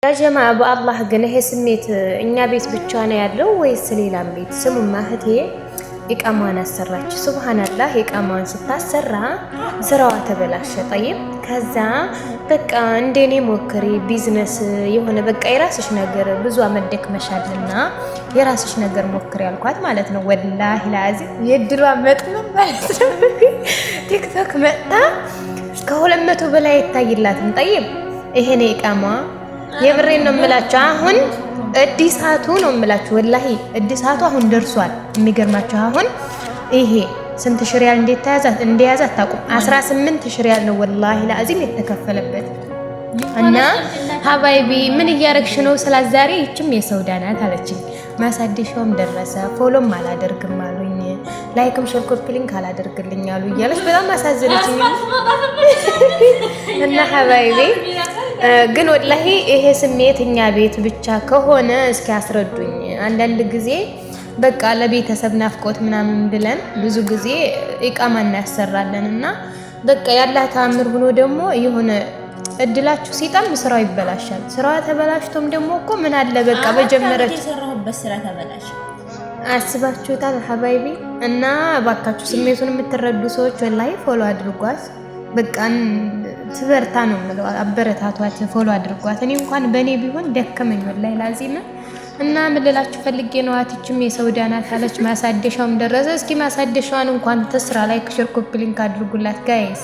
ያ ጀማ በአላህ ግን ይሄ ስሜት እኛ ቤት ብቻ ነው ያለው ወይስ ሌላም ቤት? ስሙማ እህቴ ኢቃማን አሰራች። ሱብሃንአላህ ኢቃማን ስታሰራ ስራዋ ተበላሸ። ጠይብ ከዛ በቃ እንደኔ ሞክሪ ቢዝነስ የሆነ በቃ የራስሽ ነገር ብዙ አመደክመሻልና የራስሽ ነገር ሞክሪ ያልኳት ማለት ነው። ወላሂ ላዚ የድሯ መጥመም ማለት ነው። ቲክቶክ መጣ ከ200 በላይ ይታይላትም። ጠይብ ይሄኔ ኢቃማ የብሬን ነው የምላችሁ። አሁን እዲሳቱ ነው የምላችሁ። ወላሂ እዲሳቱ አሁን ደርሷል። የሚገርማችሁ አሁን ይሄ ስንት ሺህ ሪያል እንደያዛት ታውቁም? 18 ሺህ ሪያል ነው ወላሂ ለአዚም የተከፈለበት። እና ሀባይቢ ምን እያረግሽ ነው ስላት ዛሬ ይችም የሰውዳ ናት አለችኝ። ማሳደሻውም ደረሰ ፎሎም አላደርግም አሉኝ፣ ላይክም ሼር ኮፒ ሊንክ አላደርግልኝ አሉ እያለች በጣም አሳዘነችኝ። እና ሀባይቢ ግን ወላሂ ይሄ ስሜት እኛ ቤት ብቻ ከሆነ እስኪ አስረዱኝ። አንዳንድ ጊዜ በቃ ለቤተሰብ ናፍቆት ምናምን ብለን ብዙ ጊዜ ኢቃማ እናያሰራለን እና በቃ ያላህ ተአምር ሆኖ ደግሞ የሆነ እድላችሁ ሲጣም ስራው ይበላሻል። ስራው ተበላሽቶም ደግሞ እኮ ምን አለ በቃ በጀመረች የሰራሁበት ስራ ተበላሽ። አስባችሁታል ሀባይቢ? እና ባካችሁ ስሜቱን የምትረዱ ሰዎች ወላሂ ፎሎ አድርጓት። በቃ ትበርታ ነው የምለው። አበረታቷት፣ ፎሎ አድርጓት። እኔ እንኳን በእኔ ቢሆን ደከመኝ ወላሂ ላዚም። እና ምን ልላችሁ ፈልጌ ነው አትችም የሰውዳ ናት አለች። ማሳደሻውም ደረሰ። እስኪ ማሳደሻዋን እንኳን ተስራ ላይ ሼር ኮፒ ሊንክ አድርጉላት ጋይስ።